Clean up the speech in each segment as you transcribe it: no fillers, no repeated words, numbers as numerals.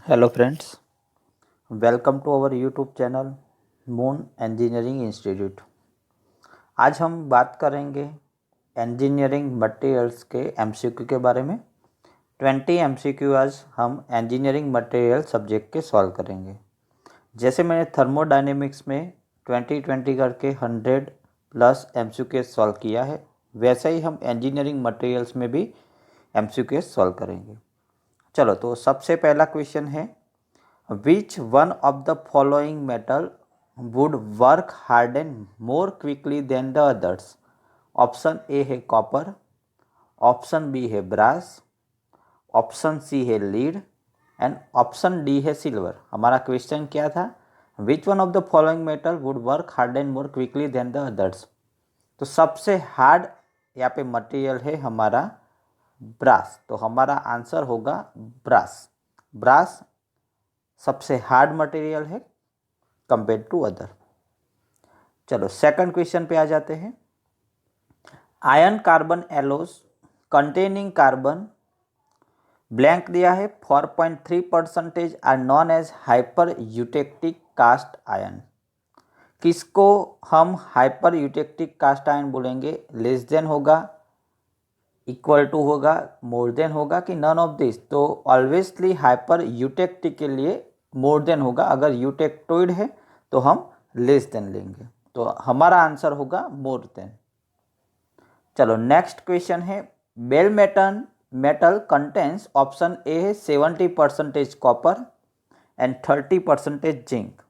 Hello friends, welcome to our YouTube channel Moon Engineering Institute. आज हम बात करेंगे इंजीनियरिंग मटेरियल्स के एमसीक्यू के बारे में। 20 एमसीक्यू आज हम इंजीनियरिंग मटेरियल सब्जेक्ट के सॉल्व करेंगे। जैसे मैंने थर्मोडायनेमिक्स में 20 करके 100 प्लस एमसीक्यू सॉल्व किया है, वैसे ही हम इंजीनियरिंग मटेरियल्स में भी एमसीक्यू सॉल्व करेंगे। चलो, तो सबसे पहला क्वेश्चन है, Which one of the following metal would work harden more quickly than the others? Option A है कॉपर, ऑप्शन बी है ब्रास, ऑप्शन सी है लीड एंड ऑप्शन डी है सिल्वर। हमारा क्वेश्चन क्या था? Which one of the following metal would work harden more quickly than the others. तो सबसे hard यहाँ पे मटेरियल है हमारा ब्रास, तो हमारा आंसर होगा ब्रास। ब्रास सबसे हार्ड मटेरियल है कंपेयर टू अदर। चलो, सेकंड क्वेश्चन पे आ जाते हैं। Iron carbon alloys containing carbon blank दिया है 4.3% are known as hypereutectic cast iron. किसको हम हाइपर यूटेक्टिक कास्ट आयन बोलेंगे? लेस देन होगा, इक्वल टू होगा, मोर देन होगा कि नन ऑफ दिस? तो ऑलवेजली हाइपर यूटेक्टिक के लिए मोर देन होगा, अगर यूटेक्टोइड है तो हम लेस देन लेंगे। तो हमारा आंसर होगा मोर देन। चलो, नेक्स्ट क्वेश्चन है। Bell metal contains, option A है 70% copper and 30% zinc,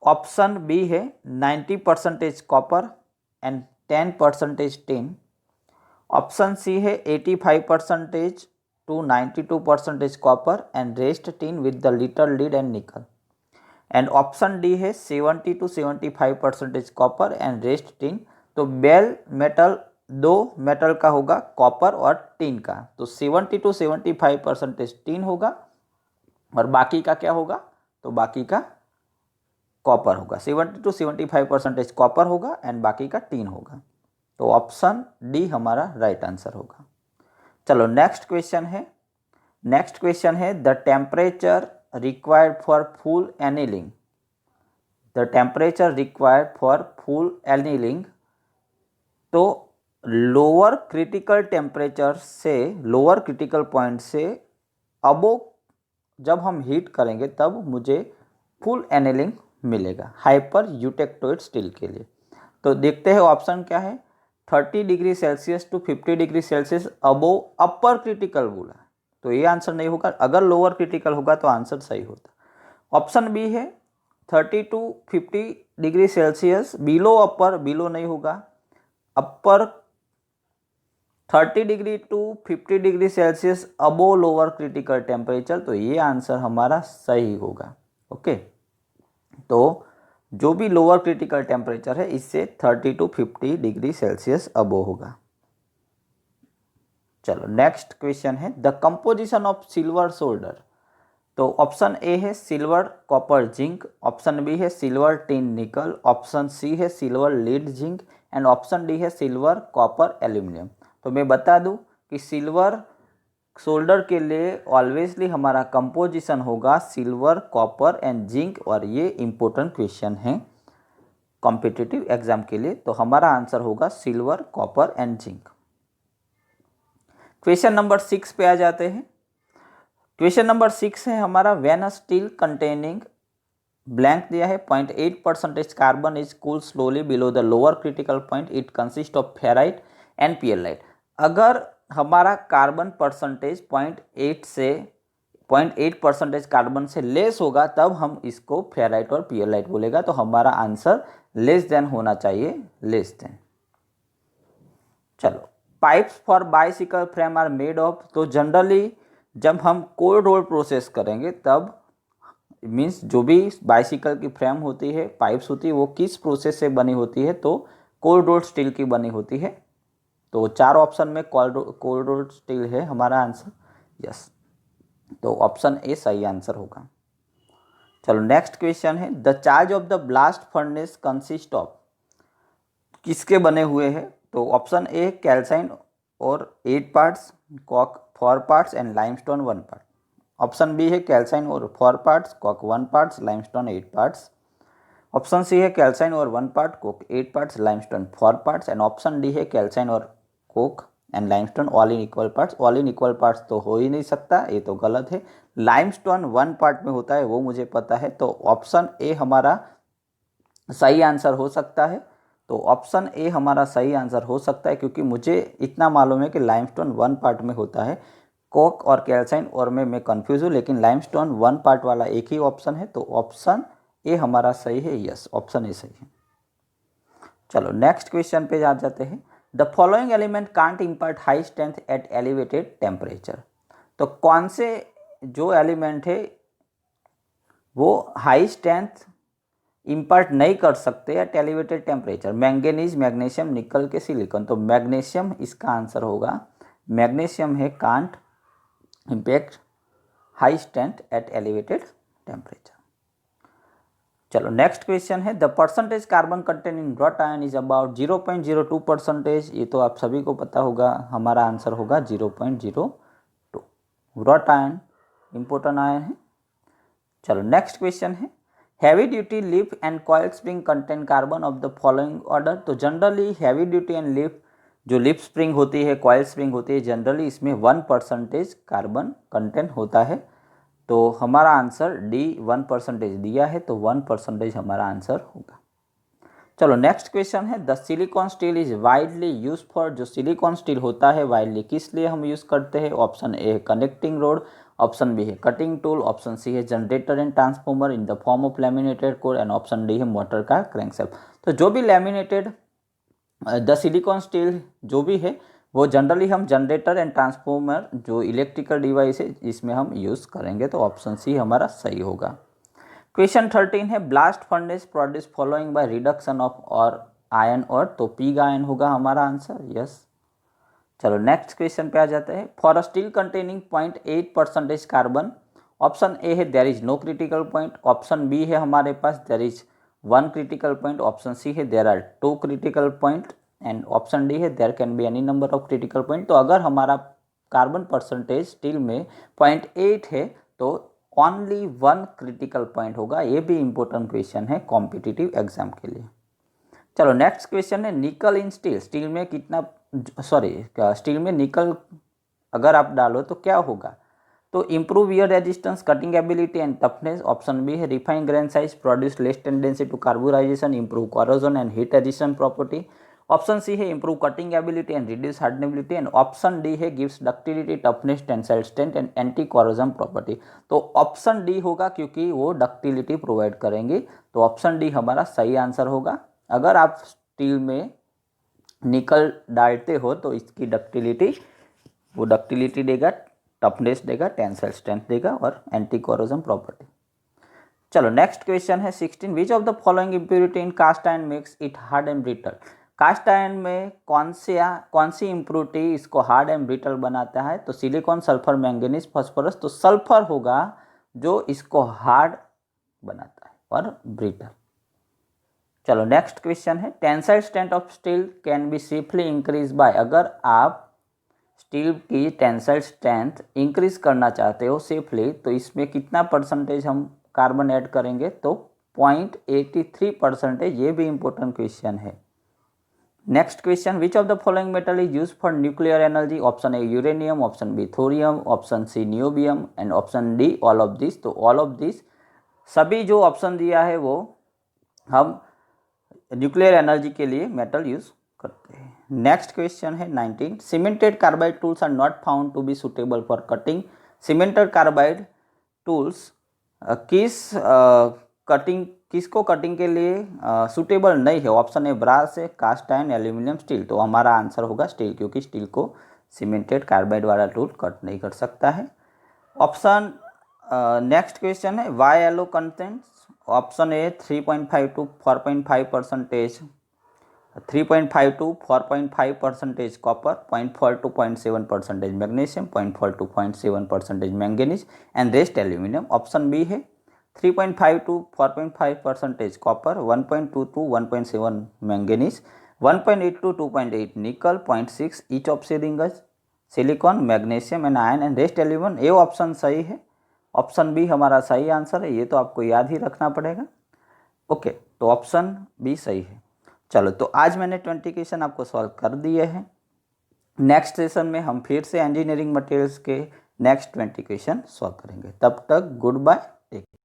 option B है 90% copper and 10% tin, option C है 85% to 92% copper and rest tin with the little lead and nickel, and option D है 70 to 75% copper and rest tin. तो bell metal दो metal का होगा, copper और tin का, तो 70 to 75% टिन होगा और बाकी का क्या होगा? तो बाकी का कॉपर होगा, 70 to 75% कॉपर होगा एंड बाकी का टिन होगा। तो ऑप्शन डी हमारा राइट आंसर होगा। चलो, नेक्स्ट क्वेश्चन है the temperature required for full annealing. The temperature required for full annealing, तो लोअर क्रिटिकल टेम्परेचर से, लोअर क्रिटिकल पॉइंट से अबो जब हम हीट करेंगे तब मुझे फुल एनीलिंग मिलेगा हाइपर यूटेक्टोइड स्टील के लिए। तो देखते हैं ऑप्शन क्या है। 30 degree Celsius to 50 degree Celsius above upper critical बोला, तो ये आंसर नहीं होगा। अगर लोअर क्रिटिकल होगा तो आंसर सही होता। ऑप्शन बी है 30 to 50 degree Celsius below upper, below नहीं होगा, upper 30 degree to 50 degree Celsius above lower critical temperature, तो ये आंसर हमारा सही होगा। ओके, तो जो भी लोअर क्रिटिकल टेम्परेचर है इससे 30 टू 50 डिग्री सेल्सियस अबो होगा। चलो, नेक्स्ट क्वेश्चन है the composition of silver solder. तो ऑप्शन ए है silver copper zinc, option B है silver tin nickel, option C है silver lead zinc and option D है सिल्वर कॉपर एल्यूमिनियम। तो मैं बता दूं कि सिल्वर सोल्डर के लिए ऑलवेजली हमारा कंपोजिशन होगा सिल्वर कॉपर एंड जिंक, और ये इंपॉर्टेंट क्वेश्चन है कॉम्पिटिटिव एग्जाम के लिए। तो हमारा आंसर होगा silver copper and zinc. Question number 6 पे आ जाते हैं। क्वेश्चन नंबर 6 है हमारा when a steel containing blank दिया है 0.8% carbon is cool slowly below the lower critical point, it consist of ferrite and पियरलाइट। अगर हमारा कार्बन परसेंटेज 0.8% कार्बन से लेस होगा तब हम इसको फेराइट और पियरलाइट बोलेगा। तो हमारा आंसर लेस देन होना चाहिए, लेस देन। चलो, pipes for bicycle frame are made of, तो जनरली जब हम कोल्ड रोल प्रोसेस करेंगे तब मीन्स जो भी बाइसिकल की फ्रेम होती है, पाइप्स होती है, वो किस प्रोसेस से बनी होती है? तो कोल्ड रोल्ड स्टील की बनी होती है। तो 4 ऑप्शन में कोल्ड रोल्ड स्टील है हमारा आंसर। यस, तो ऑप्शन ए सही आंसर होगा। चलो, नेक्स्ट क्वेश्चन है the charge of the blast furnace consist of, किसके बने हुए हैं? तो option A calcine ore 8 parts, coke 4 parts and limestone 1 part. Option B है calcine ore 4 parts, coke 1 parts, limestone 8 parts. Option C है calcine ore 1 part, coke 8 parts, limestone 4 parts. And option D है calcine ore coke and limestone all in equal parts. All in equal parts तो हो ही नहीं सकता, ये तो गलत है। लाइमस्टोन 1 पार्ट में होता है वो मुझे पता है, तो ऑप्शन ए हमारा सही आंसर हो सकता है। तो ऑप्शन ए हमारा सही आंसर हो सकता है, क्योंकि मुझे इतना मालूम है कि लाइमस्टोन 1 पार्ट में होता है। कोक और कैल्साइन और मैं कंफ्यूज हूँ, लेकिन लाइमस्टोन 1 पार्ट वाला एक ही ऑप्शन है, तो ऑप्शन ए हमारा सही है। यस, ऑप्शन ए सही है। चलो नेक्स्ट क्वेश्चन पे आ जाते हैं। The following element can't impart high strength at elevated temperature. तो कौन से जो एलिमेंट है वो हाई स्ट्रेंथ इम्पार्ट नहीं कर सकते at elevated temperature? Manganese, magnesium, nickel के सिलिकॉन। तो मैग्नीशियम इसका आंसर होगा। मैग्नीशियम है can't impact high strength at elevated temperature. चलो नेक्स्ट क्वेश्चन है। The percentage carbon content in wrought iron is about 0.02%। ये तो आप सभी को पता होगा, हमारा आंसर होगा 0.02। रॉट आयन इंपॉर्टेंट आयन है। चलो नेक्स्ट क्वेश्चन है। हैवी ड्यूटी लिफ and coil spring content carbon of the following order. तो जनरली हैवी ड्यूटी एंड लिफ, जो लिफ स्प्रिंग होती है, कॉइल स्प्रिंग होती है, जनरली इसमें 1% कार्बन कंटेंट होता है। तो हमारा आंसर डी 1% दिया है, तो 1% हमारा आंसर होगा। चलो नेक्स्ट क्वेश्चन है। The silicon steel is widely use for. जो सिलिकॉन स्टील होता है वाइडली किस लिए हम यूज़ करते हैं? ऑप्शन ए है कनेक्टिंग रोड, ऑप्शन बी है कटिंग टूल, ऑप्शन सी है generator and transformer in the form of laminated core, and option D है मोटर का क्रैंकशाफ्ट। तो जो भी लैमिनेटेड द सिलिकॉन स्टील जो भी है वो जनरली हम जनरेटर एंड ट्रांसफॉर्मर, जो इलेक्ट्रिकल डिवाइस है, इसमें हम यूज़ करेंगे। तो ऑप्शन सी हमारा सही होगा। क्वेश्चन 13 है। Blast furnace produce following by reduction of ore iron ore. तो पिग आयन होगा हमारा आंसर। यस। चलो नेक्स्ट क्वेश्चन पे आ जाते हैं। For a steel containing 0.8% carbon, option A है there is no critical point, option B है हमारे पास there is 1 critical point, option C है there are 2 critical point, and option D है there can be any number of critical point. तो अगर हमारा carbon percentage steel में 0.8 है तो ओनली 1 क्रिटिकल पॉइंट होगा। ये भी इंपॉर्टेंट क्वेश्चन है कॉम्पिटिटिव एग्जाम के लिए। चलो नेक्स्ट क्वेश्चन है। निकल इन स्टील, स्टील में कितना, स्टील में निकल अगर आप डालो तो क्या होगा? तो improve wear resistance, cutting ability and toughness. Option B है refine grain size, produce less tendency to carburisation, improve corrosion and heat resistance property. Option C है improve cutting ability and reduce hardenability, and option D है gives ductility, toughness, tensile strength and anti corrosion property. तो option D होगा, क्योंकि वो ductility provide करेंगे। तो option D हमारा सही आंसर होगा। अगर आप स्टील में निकल डालते हो तो इसकी डक्टिलिटी, वो डक्टिलिटी देगा, टफनेस देगा, टेंसाइल स्ट्रेंथ देगा और एंटी कॉरोजन प्रॉपर्टी। चलो नेक्स्ट क्वेश्चन है 16। Which of the following impurity in cast iron makes it hard and brittle. Cast iron में कौन सी इम्प्योरिटी इसको हार्ड एंड ब्रिटल बनाता है? तो सिलिकॉन, सल्फर, मैंगनीज, फास्फोरस। तो सल्फर होगा जो इसको हार्ड बनाता है और ब्रिटल। चलो नेक्स्ट क्वेश्चन है। Tensile strength of steel can be safely increase by. अगर आप स्टील की टेंसाइल स्ट्रेंथ इंक्रीज करना चाहते हो सेफली, तो इसमें कितना परसेंटेज हम कार्बन ऐड करेंगे? तो 0.83%। ये भी इंपॉर्टेंट क्वेश्चन है। Next question. Which of the following metal is use for nuclear energy? Option A uranium, option B thorium, option C niobium, and option D all of this. तो all of this, सभी जो option दिया है वो हम nuclear energy के लिए metal use करते हैं। नेक्स्ट क्वेश्चन है 19। Cemented carbide tools are not found to be suitable for cutting. Cemented carbide tools किसको कटिंग के लिए सुटेबल नहीं है? ऑप्शन ए ब्रास है, कास्ट आयरन, एल्यूमिनियम, स्टील। तो हमारा आंसर होगा स्टील, क्योंकि स्टील को सीमेंटेड कार्बाइड वाला टूल कट नहीं कर सकता है। ऑप्शन नेक्स्ट क्वेश्चन है Y yellow contents. Option A 3.5 to 4.5%, 3.5 to 4.5% copper, 0.4 to 0.7% magnesium, 0.4 to 0.7% manganese, and rest aluminium. Option B है 3.5 to 4.5% copper, 1.2 to 1.7 manganese, 1.8 to 2.8 nickel, 0.6 each of से रिंगस, silicon, magnesium and iron and rest element, ये option सही है। Option B हमारा सही answer है, ये तो आपको याद ही रखना पड़ेगा। ओके, तो ऑप्शन बी सही है। चलो, तो आज मैंने 20 क्वेश्चन आपको सॉल्व कर दिए हैं। नेक्स्ट सेशन में हम फिर से इंजीनियरिंग मटेरियल्स के नेक्स्ट 20 क्वेश्चन सॉल्व करेंगे। तब तक गुड बाय, टेक केयर।